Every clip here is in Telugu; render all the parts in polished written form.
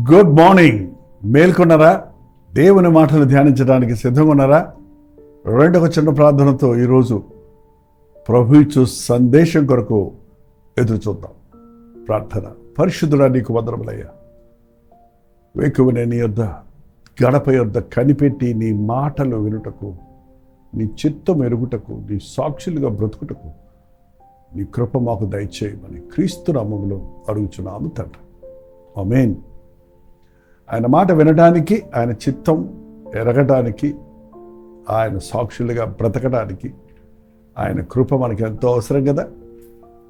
Good morning. మేల్కొన్నారా? దేవుని మాటలు ధ్యానించడానికి సిద్ధంగా ఉన్నారా? రెండవ చిన్న ప్రార్థనతో ఈరోజు ప్రభు ఇచ్చు సందేశం కొరకు ఎదురు చూద్దాం. ప్రార్థన. పరిశుద్ధుడా, నీకు వందనములయ్యా. వేకువనే నీ యొద్ద గడప యొద్ద కనిపెట్టి నీ మాటలు వినుటకు, నీ చిత్తం ఎరుగుటకు, నీ సాక్షులుగా బ్రతుకుటకు నీ కృప మాకు దయచేయమని క్రీస్తు నామములో అడుగుచున్నాము తండ్రి. ఆమేన్. ఆయన మాట వినడానికి, ఆయన చిత్తం ఎరగడానికి, ఆయన సాక్షులుగా బ్రతకడానికి ఆయన కృప మనకి ఎంతో అవసరం కదా.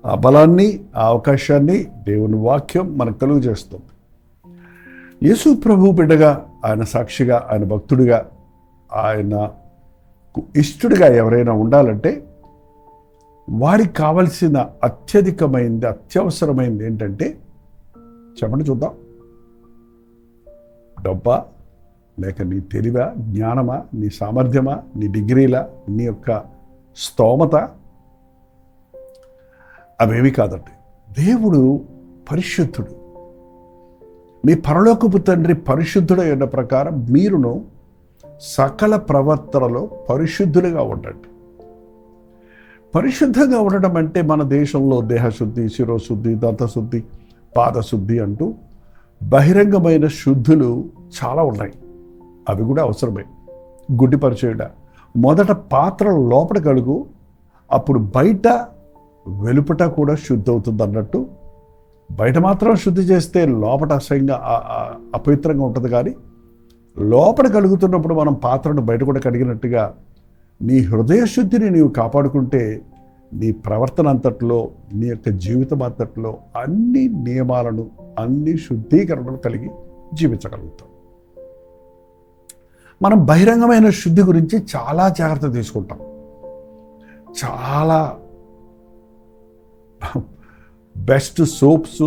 ఆ బలాన్ని, ఆ అవకాశాన్ని దేవుని వాక్యం మనకు కలుగు చేస్తుంది. యేసు ప్రభు బిడ్డగా, ఆయన సాక్షిగా, ఆయన భక్తుడిగా, ఆయనకు ఇష్టడిగా ఎవరైనా ఉండాలంటే వారికి కావలసిన అత్యధికమైంది, అత్యవసరమైంది ఏంటంటే చెప్పండి చూద్దాం. డబ్బా, లేక నీ తెలివా, జ్ఞానమా, నీ సామర్థ్యమా, నీ డిగ్రీలా, నీ యొక్క స్తోమత? అవేవి కాదండి. దేవుడు పరిశుద్ధుడు. మీ పరలోకపు తండ్రి పరిశుద్ధుడైన ప్రకారం మీరును సకల ప్రవర్తనలో పరిశుద్ధులుగా ఉండండి. పరిశుద్ధంగా ఉండడం అంటే మన దేశంలో దేహశుద్ధి, శిరోశుద్ధి, దంతశుద్ధి, పాదశుద్ధి అంటూ బహిరంగమైన శుద్ధులు చాలా ఉన్నాయి. అవి కూడా అవసరమే. గుడ్డి పరిచయుడ, మొదట పాత్ర లోపల కడుగు, అప్పుడు బయట వెలుపట కూడా శుద్ధి అవుతుంది అన్నట్టు. బయట మాత్రం శుద్ధి చేస్తే లోపల అసహ్యంగా అపవిత్రంగా ఉంటుంది. కానీ లోపల కడుగుతున్నప్పుడు మనం పాత్రను బయట కూడా కడిగినట్టుగా నీ హృదయ శుద్ధిని నీవు కాపాడుకుంటే నీ ప్రవర్తన అంతట్లో, నీ యొక్క జీవితం అంతట్లో అన్ని నియమాలను, అన్ని శుద్ధీకరణలు కలిగి జీవించగలుగుతాం. మనం బహిరంగమైన శుద్ధి గురించి చాలా జాగ్రత్త తీసుకుంటాం. చాలా బెస్ట్ సోప్స్,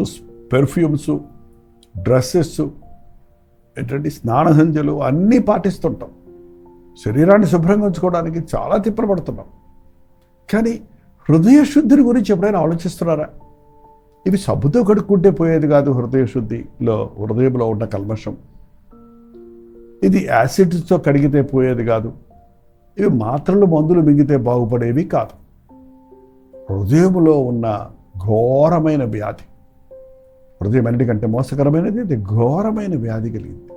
పెర్ఫ్యూమ్స్, డ్రెస్సెస్, ఏంటంటే స్నానసంధ్యలు అన్నీ పాటిస్తుంటాం. శరీరాన్ని శుభ్రంగా ఉంచుకోవడానికి చాలా తిప్పలు పడుతున్నాం. కానీ హృదయ శుద్ధిని గురించి ఎప్పుడైనా ఆలోచిస్తున్నారా? ఇవి సబ్బుతో కడుక్కుంటే పోయేది కాదు. హృదయంలో ఉన్న కల్మషం ఇది యాసిడ్స్తో కడిగితే పోయేది కాదు. ఇవి మాత్రలు, మందులు మింగితే బాగుపడేవి కాదు. హృదయంలో ఉన్న ఘోరమైన వ్యాధి, హృదయం అన్నిటికంటే మోసకరమైనది, ఇది ఘోరమైన వ్యాధి కలిగింది.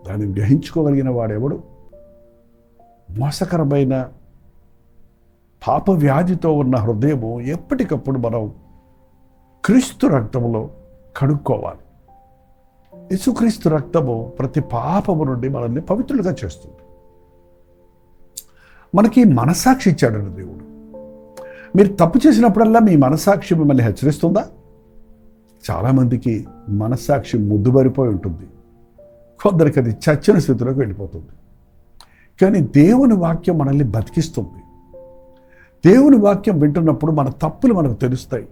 దాన్ని గ్రహించుకోగలిగిన వాడెవడు? మోసకరమైన పాప వ్యాధితో ఉన్న హృదయము ఎప్పటికప్పుడు మనం క్రీస్తు రక్తంలో కడుక్కోవాలి. యేసుక్రీస్తు రక్తము ప్రతి పాపము నుండి మనల్ని పవిత్రులుగా చేస్తుంది. మనకి మనసాక్షి ఇచ్చాడు దేవుడు. మీరు తప్పు చేసినప్పుడల్లా మీ మనసాక్షి మిమ్మల్ని హెచ్చరిస్తుందా? చాలామందికి మనసాక్షి ముద్దుబరిపోయి ఉంటుంది. కొందరికి అది చచ్చిన స్థితిలోకి వెళ్ళిపోతుంది. కానీ దేవుని వాక్యం మనల్ని బతికిస్తుంది. దేవుని వాక్యం వింటున్నప్పుడు మన తప్పులు మనకు తెలుస్తాయి.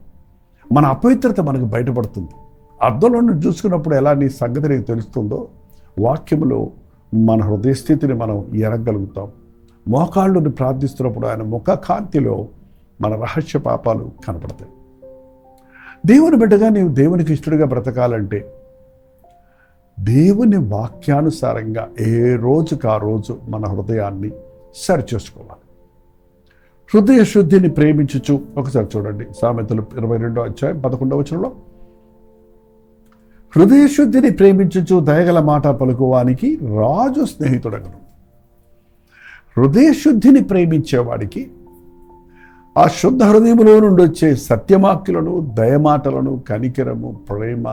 మన అపవిత్రత మనకు బయటపడుతుంది. అద్దంలో నుండి చూసుకున్నప్పుడు ఎలా నీ సంగతి నీకు తెలుస్తుందో, వాక్యములో మన హృదయ స్థితిని మనం ఎరగలుగుతాం. మోకాళ్ళుని ప్రార్థిస్తున్నప్పుడు ఆయన ముఖ కాంతిలో మన రహస్య పాపాలు కనపడతాయి. దేవుని బిడ్డగా నీవు దేవునికి ఇష్టడుగా బ్రతకాలంటే దేవుని వాక్యానుసారంగా ఏ రోజుకు ఆ రోజు మన హృదయాన్ని సరిచేసుకోవాలి. హృదయ శుద్ధిని ప్రేమించుచు, ఒకసారి చూడండి సామెతలు 22వ అధ్యాయం 11వ వచనంలో, హృదయ శుద్ధిని ప్రేమించుచు దయగల మాట పలుకువానికి రాజు స్నేహితుడగను. హృదయ శుద్ధిని ప్రేమించేవాడికి ఆ శుద్ధ హృదయములో నుండి వచ్చే సత్యవాక్యులను, దయమాటలను, కనికరము, ప్రేమ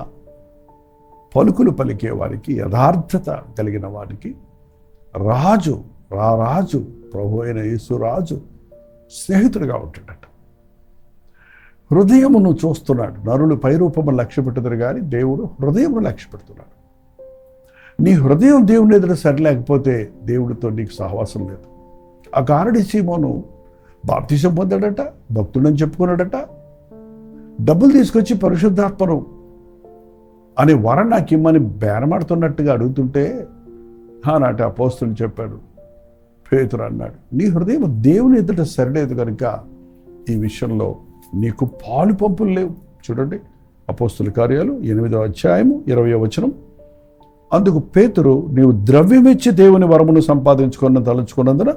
పలుకులు పలికే వారికి, యథార్థత కలిగిన వారికి రాజు ప్రభు అయిన యేసు రాజు స్నేహితుడిగా ఉంటాడట. హృదయమును చూస్తున్నాడు. నరులు పైరూపమును లక్ష్య పెట్టుతారు కానీ దేవుడు హృదయమును లక్ష్య పెడుతున్నాడు. నీ హృదయం దేవుని ఎదుట సరిలేకపోతే దేవుడితో నీకు సహవాసం లేదు. ఆ గారడి సీమోను బాప్తిసం పొందాడట, భక్తుడని చెప్పుకున్నాడట. డబ్బులు తీసుకొచ్చి పరిశుద్ధాత్మను అనే వరం నాకు ఇమ్మని బేరమాడుతున్నట్టుగా అడుగుతుంటే ఆనాటి అపోస్తలుడు చెప్పాడు, పేతురు అన్నాడు, నీ హృదయం దేవుని ఎదుట సరిలేదు కనుక ఈ విషయంలో నీకు పాలు పంపులు లేవు. చూడండి అపోస్తల కార్యాలు 8వ అధ్యాయము 20వ వచనం, అందుకు పేతురు, నీవు ద్రవ్యమిచ్చి దేవుని వరమును సంపాదించుకున్న తలుచుకున్నందున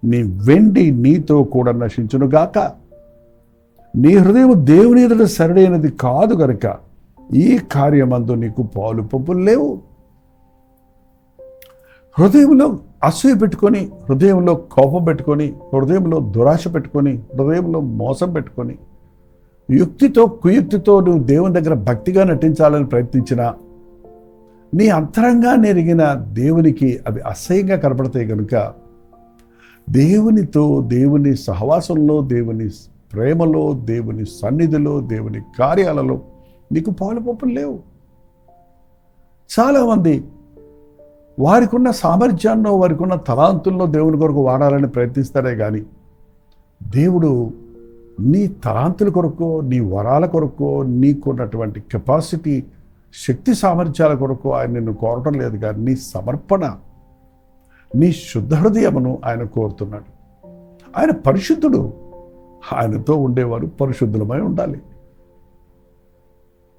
నీ వెండి నీతో కూడా నశించునుగాక. నీ హృదయం దేవుని ఎదుట సరైనది కాదు గనుక ఈ కార్యమందు నీకు పాలు పంపులు లేవు. హృదయంలో అసూయ పెట్టుకొని, హృదయంలో కోపం పెట్టుకొని, హృదయంలో దురాశ పెట్టుకొని, హృదయంలో మోసం పెట్టుకొని, యుక్తితో కుయుక్తితో నువ్వు దేవుని దగ్గర భక్తిగా నటించాలని ప్రయత్నించినా నీ అంతరంగా నెరిగిన దేవునికి అవి అసహ్యంగా కనపడతాయి కనుక దేవునితో, దేవుని సహవాసంలో, దేవుని ప్రేమలో, దేవుని సన్నిధిలో, దేవుని కార్యాలలో నీకు పాలు పంపులు లేవు. చాలామంది వారికి ఉన్న సామర్థ్యాన్నో, వారికి ఉన్న తలాంతుల్లో దేవుని కొరకు వాడాలని ప్రయత్నిస్తారే కానీ దేవుడు నీ తలాంతుల కొరకు, నీ వరాల కొరకు, నీకున్నటువంటి కెపాసిటీ, శక్తి సామర్థ్యాల కొరకు ఆయన నిన్ను కోరటం లేదు. కానీ నీ సమర్పణ, నీ శుద్ధ హృదయమును ఆయన కోరుతున్నాడు. ఆయన పరిశుద్ధుడు. ఆయనతో ఉండేవారు పరిశుద్ధులమై ఉండాలి.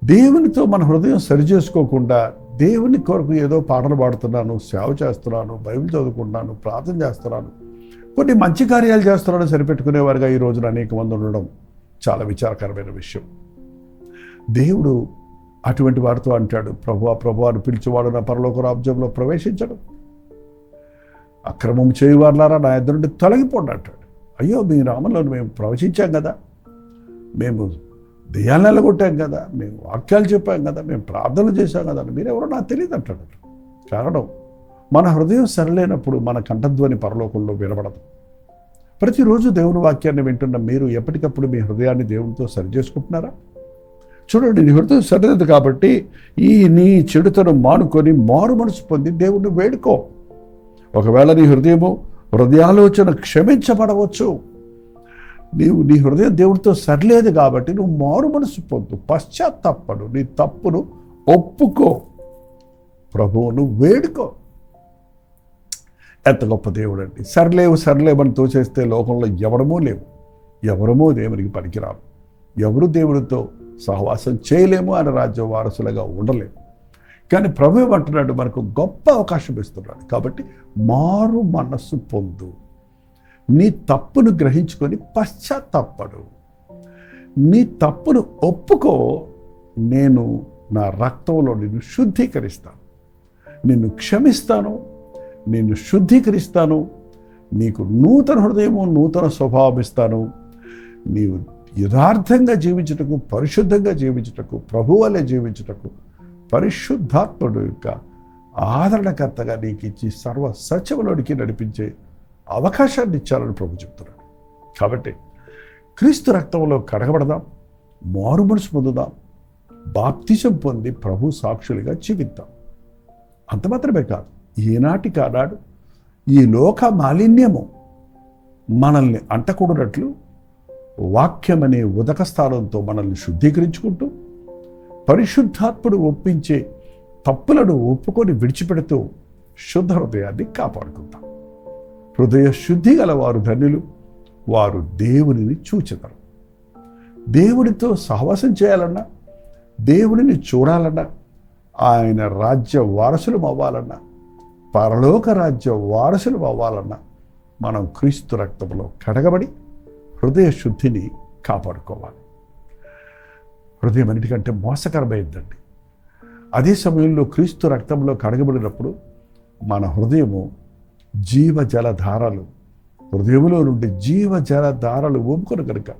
దేవునితో మన హృదయం సరిచేసుకోకుండా దేవుని కొరకు ఏదో పాటలు పాడుతున్నాను, సేవ చేస్తున్నాను, బైబిల్ చదువుకుంటున్నాను, ప్రార్థన చేస్తున్నాను, కొన్ని మంచి కార్యాలు చేస్తున్నాను సరిపెట్టుకునేవారుగా ఈ రోజున అనేక మంది ఉండడం చాలా విచారకరమైన విషయం. దేవుడు అటువంటి వారితో అంటాడు, ప్రభువా ప్రభువా అని పిలిచేవాడు నా పరలోక రాజ్యంలో ప్రవేశించడం, అక్రమం చేయువారులారా నా ఎదురు నుండి తొలగిపోండి అంటాడు. అయ్యో, మీ నామంలో మేము ప్రవచించాం కదా, మేము దెయ్యాలను నెలగొట్టాం కదా, మేము వాక్యాలు చెప్పాం కదా, మేము ప్రార్థనలు చేశాం కదా, మీరెవరో నాకు తెలియదు అంటాడు. కారణం, మన హృదయం సరిలేనప్పుడు మన కంఠధ్వని పరలోకంలో వినబడదు. ప్రతిరోజు దేవుని వాక్యాన్ని వింటున్న మీరు ఎప్పటికప్పుడు మీ హృదయాన్ని దేవునితో సరి చేసుకుంటున్నారా? చూడండి, నీ హృదయం సరిలేదు కాబట్టి నీ చెడుతను మానుకొని మారు మనసు పొంది దేవుణ్ణి వేడుకో. ఒకవేళ నీ హృదయాలోచన క్షమించబడవచ్చు. నీ హృదయం దేవుడితో సరిలేదు కాబట్టి నువ్వు మారు మనసు పొందు, పశ్చాత్తాపడు, నీ తప్పును ఒప్పుకో, ప్రభువును వేడుకో. ఎంత గొప్ప దేవుడు అండి! సరిలేవని తోచేస్తే లోకంలో ఎవరమో దేవునికి పనికిరాము, ఎవరు దేవుడితో సహవాసం చేయలేము, ఆయన రాజ్యం వారసులుగా ఉండలేము. కానీ ప్రభు ఏమంటున్నాడు, మనకు గొప్ప అవకాశం ఇస్తున్నాడు. కాబట్టి మారు మనస్సు పొందు, నీ తప్పును గ్రహించుకొని పశ్చాత్తాపడు, నీ తప్పును ఒప్పుకో. నేను నా రక్తంలో నిన్ను శుద్ధీకరిస్తాను, నిన్ను క్షమిస్తాను, నిన్ను శుద్ధీకరిస్తాను, నీకు నూతన హృదయము, నూతన స్వభావం ఇస్తాను. నీవు యథార్థంగా జీవించుటకు, పరిశుద్ధంగా జీవించుటకు, ప్రభు వలె జీవించుటకు పరిశుద్ధాత్ముడు యొక్క ఆదరణకర్తగా నీకు ఇచ్చి సర్వ సత్యములోనికి నడిపించే అవకాశాన్ని ఇచ్చారని ప్రభు చెప్తున్నాడు. కాబట్టి క్రీస్తు రక్తంలో కడగబడదాం, మారు మనసు పొందుదాం, బాప్తిజం పొంది ప్రభు సాక్షులుగా జీవిద్దాం. అంత మాత్రమే కాదు, ఈనాటికి ఆనాడు ఈ లోక మాలిన్యము మనల్ని అంటకూడనట్లు వాక్యమనే ఉదక స్థానంతో మనల్ని శుద్ధీకరించుకుంటూ, పరిశుద్ధాత్ముడు ఒప్పించే తప్పులను ఒప్పుకొని విడిచిపెడుతూ శుద్ధ హృదయాన్ని కాపాడుకుందాం. హృదయ శుద్ధి గల వారు ధన్యులు, వారు దేవునిని చూచెదరు. దేవునితో సహవాసం చేయాలన్నా, దేవునిని చూడాలన్నా, ఆయన రాజ్య వారసులం అవ్వాలన్నా, పరలోక రాజ్య వారసులం అవ్వాలన్నా మనం క్రీస్తు రక్తంలో కడగబడి హృదయ శుద్ధిని కాపాడుకోవాలి. హృదయం అన్నిటికంటే మోసకరమైందండి. అదే సమయంలో క్రీస్తు రక్తంలో కడగబడినప్పుడు మన హృదయము జీవజలధారలు, హృదయంలో నుండి జీవజలధారలు ఓపుకొని కనుక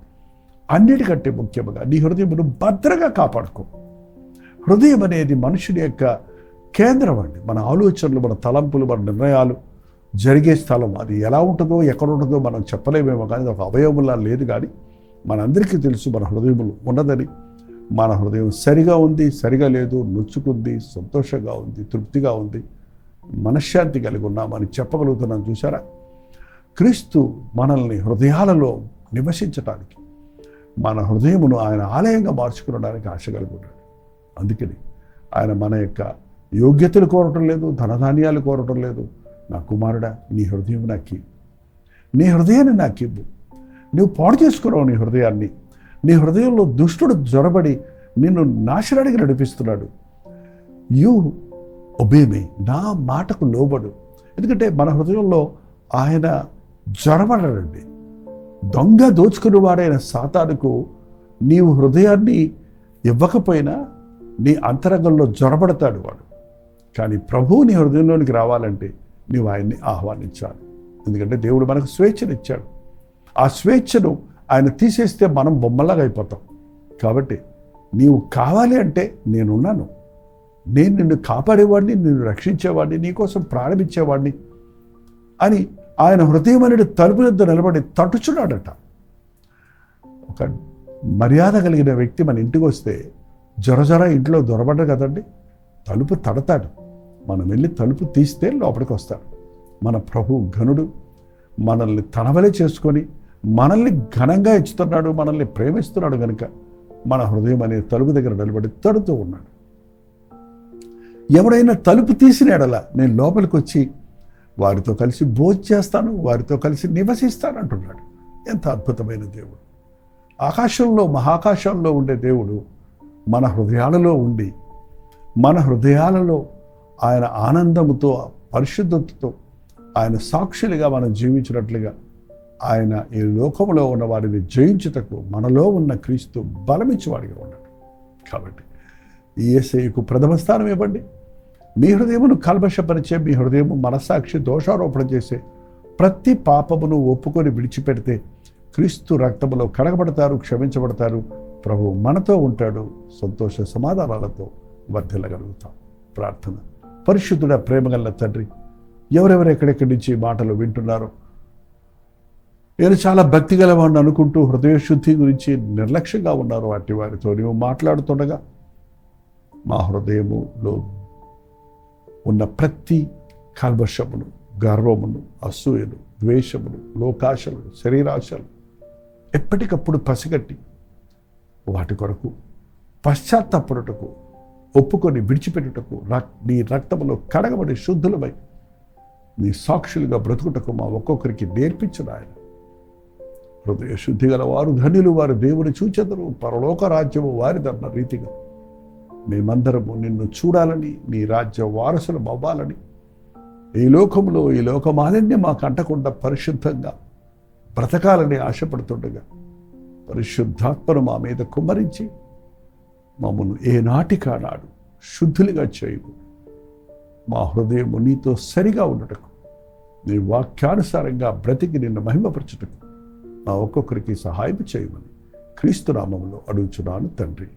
అన్నిటికంటే ముఖ్యంగా నీ హృదయమును భద్రంగా కాపాడుకో. హృదయం అనేది మనుషుని యొక్క కేంద్రం అండి. మన ఆలోచనలు, మన తలంపులు, మన నిర్ణయాలు జరిగే స్థలం. అది ఎలా ఉంటుందో, ఎక్కడ ఉంటుందో మనం చెప్పలేమేమో, కానీ ఒక అవయవంలా లేదు. కానీ మనందరికీ తెలుసు మన హృదయములు ఉన్నదని. మన హృదయం సరిగా ఉంది, సరిగా లేదు, నొచ్చుకుంది, సంతోషంగా ఉంది, తృప్తిగా ఉంది, మనశ్శాంతి కలిగి ఉన్నామని చెప్పగలుగుతున్నాం. చూసారా? క్రీస్తు మనల్ని హృదయాలలో నివసించటానికి, మన హృదయమును ఆయన ఆలయంగా మార్చుకోవడానికి ఆశ కలిగి ఉన్నాడు. అందుకని ఆయన మన యొక్క యోగ్యతలు కోరటం లేదు, ధనధాన్యాలు కోరటం లేదు. నా కుమారుడా, నీ హృదయం నాకు, నీ హృదయాన్ని నాకు ఇవ్వు. నువ్వు పాడు చేసుకున్నావు నీ హృదయాన్ని. నీ హృదయంలో దుష్టుడు జొరబడి నిన్ను నాశనానికి నడిపిస్తున్నాడు. ఒబేమి, నా మాటకు లోబడు. ఎందుకంటే మన హృదయంలో ఆయన జొరబడడండి. దొంగ దోచుకుని వాడైన సాతానుకు నీవు హృదయాన్ని ఇవ్వకపోయినా నీ అంతరంగంలో జొరబడతాడు వాడు. కానీ ప్రభువు నీ హృదయంలోనికి రావాలంటే నీవు ఆయన్ని ఆహ్వానించాలి. ఎందుకంటే దేవుడు మనకు స్వేచ్ఛనిచ్చాడు. ఆ స్వేచ్ఛను ఆయన తీసేస్తే మనం బొమ్మలాగా అయిపోతాం. కాబట్టి నీవు కావాలి అంటే నేనున్నాను, నేను నిన్ను కాపాడేవాడిని, నిన్ను రక్షించేవాడిని, నీకోసం ప్రారంభించేవాడిని అని ఆయన హృదయం అనేది తలుపు వద్ద నిలబడి తట్టుచున్నాడట. ఒక మర్యాద కలిగిన వ్యక్తి మన ఇంటికి వస్తే జొర ఇంట్లో దొరబడ్డ కదండి, తలుపు తడతాడు. మనం వెళ్ళి తలుపు తీస్తే లోపలికి వస్తాడు. మన ప్రభు ఘనుడు, మనల్ని తనవలే చేసుకొని మనల్ని ఘనంగా ఇచ్చుతున్నాడు, మనల్ని ప్రేమిస్తున్నాడు కనుక మన హృదయం అనే తలుపు దగ్గర నిలబడి తడుతూ ఉన్నాడు. ఎవడైనా తలుపు తీసిన ఎడల నేను లోపలికి వచ్చి వారితో కలిసి భోజనం చేస్తాను, వారితో కలిసి నివసిస్తాను అంటున్నాడు. ఎంత అద్భుతమైన దేవుడు! ఆకాశంలో మహాకాశంలో ఉండే దేవుడు మన హృదయాలలో ఉండి, మన హృదయాలలో ఆయన ఆనందముతో, పరిశుద్ధతతో ఆయన సాక్షులుగా మనం జీవించినట్లుగా ఆయన ఈ లోకంలో ఉన్న వారిని జయించుటకు మనలో ఉన్న క్రీస్తు బలమిచ్చేవాడిగా ఉన్నాడు. కాబట్టి ఈ యేసయ్యకు ప్రథమ స్థానం ఇవ్వండి. మీ హృదయమును కల్మషపరిచే, మీ హృదయము మనస్సాక్షి దోషారోపణ చేసే ప్రతి పాపమును ఒప్పుకొని విడిచిపెడితే క్రీస్తు రక్తములో కడగబడతారు, క్షమించబడతారు. ప్రభు మనతో ఉంటాడు. సంతోష సమాధానాలతో వర్ధిల్లగలుగుతాం. ప్రార్థన. పరిశుద్ధుడ, ప్రేమగల తండ్రి, ఎవరెవరు ఎక్కడెక్కడి నుంచి మాటలు వింటున్నారో, నేను చాలా భక్తి గలవాడిని అనుకుంటూ హృదయ శుద్ధి గురించి నిర్లక్ష్యంగా ఉన్నారు, అట్టి వారితో నీవు మాట్లాడుతుండగా మా హృదయములో ఉన్న ప్రతి కల్మషమును, గర్వమును, అసూయను, ద్వేషమును, లోకాశలు, శరీరాశలు ఎప్పటికప్పుడు పసిగట్టి వాటి కొరకు పశ్చాత్తాపడుటకు, ఒప్పుకొని విడిచిపెట్టుటకు, నీ రక్తములో కడగబడి శుద్ధులమై నీ సాక్షులుగా బ్రతుకుటకు మా ఒక్కొక్కరికి నేర్పించిన ఆయన. హృదయ శుద్ధి గల వారు ధన్యులు, వారు దేవుని చూచెదరు, పరలోక రాజ్యము వారిదన్న రీతిగా మేమందరము నిన్ను చూడాలని, నీ రాజ్య వారసులం అవ్వాలని, ఈ లోకంలో ఈ లోక మాలిన్యం మాకు అంటకుండా పరిశుద్ధంగా బ్రతకాలని ఆశపడుతుండగా పరిశుద్ధాత్మను మా మీద కుమ్మరించి మమ్మల్ని ఏనాటికానాడు శుద్ధులుగా చేయము. మా హృదయము నీతో సరిగా ఉండటకు, నీ వాక్యానుసారంగా బ్రతికి నిన్ను మహిమపరచుటకు మా ఒక్కొక్కరికి సహాయం చేయమని క్రీస్తు నామములో అడుగుచున్నాను తండ్రి.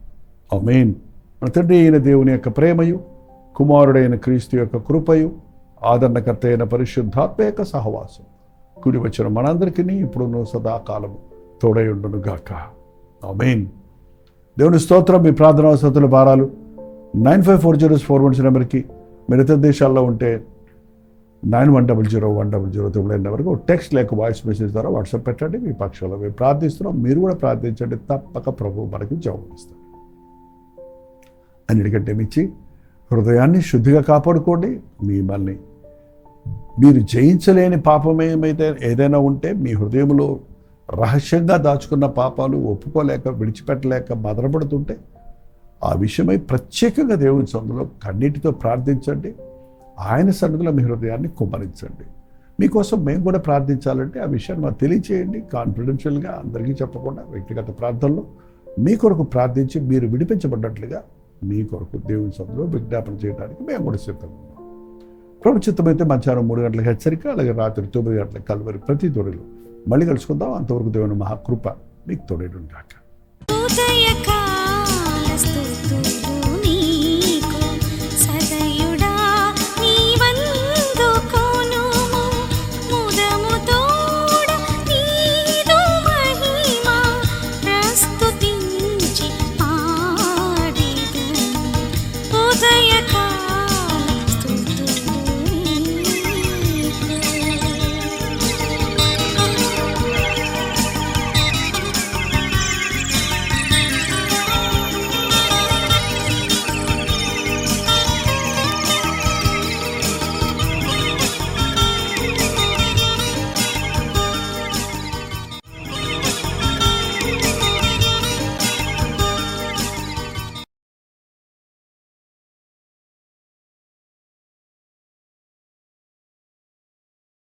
ఆమేన్. మన తండ్రి అయిన దేవుని యొక్క ప్రేమయు, కుమారుడైన క్రీస్తు యొక్క కృపయు, ఆదరణకర్త అయిన పరిశుద్ధాత్మ యొక్క సహవాసం కూడి వచ్చిన మనందరికీ ఇప్పుడును సదాకాలము తోడయుండును గాక. ఆమేన్. దేవుని స్తోత్రం. మీ ప్రార్థనా వసతుల భారాలు 954041 నెంబర్కి, మీరు ఇతర దేశాల్లో ఉంటే 91001009 నెంబర్కి టెక్స్ట్ లేక వాయిస్ మెసేజ్ ద్వారా వాట్సాప్ పెట్టండి. మీ పక్షంలో మేము ప్రార్థిస్తున్నాం, మీరు కూడా ప్రార్థించండి. తప్పక ప్రభు మనకి జవాబిస్తాడు. అన్నిటికంటే మించి హృదయాన్ని శుద్ధిగా కాపాడుకోండి. మిమ్మల్ని మీరు జయించలేని పాపం ఏదైనా ఉంటే, మీ హృదయంలో రహస్యంగా దాచుకున్న పాపాలు ఒప్పుకోలేక, విడిచిపెట్టలేక మదనపడుతుంటే ఆ విషయమై ప్రత్యేకంగా దేవుని సన్నిధిలో కన్నీటితో ప్రార్థించండి. ఆయన సన్నిధిలో మీ హృదయాన్ని కుమ్మరించండి. మీకోసం మేము కూడా ప్రార్థించాలంటే ఆ విషయాన్ని మాకు తెలియచేయండి. కాన్ఫిడెన్షియల్గా అందరికీ చెప్పకుండా వ్యక్తిగత ప్రార్థనలో మీ కొరకు ప్రార్థించి మీరు విడిపించబడ్డట్లుగా మీ కొరకు దేవుని సన్నిధిలో విజ్ఞాపన చేయడానికి మేము కూడా సిద్ధంగా ఉన్నాం. ప్రభు చిత్తమైతే మధ్యాహ్నం 3 గంటలకు హెచ్చరిక, అలాగే రాత్రి 9 గంటలకు కల్వరి ప్రతి తోడిలో మళ్ళీ కలుసుకుందాం. అంతవరకు దేవుని మహాకృప మీకు తోడేడుగాక.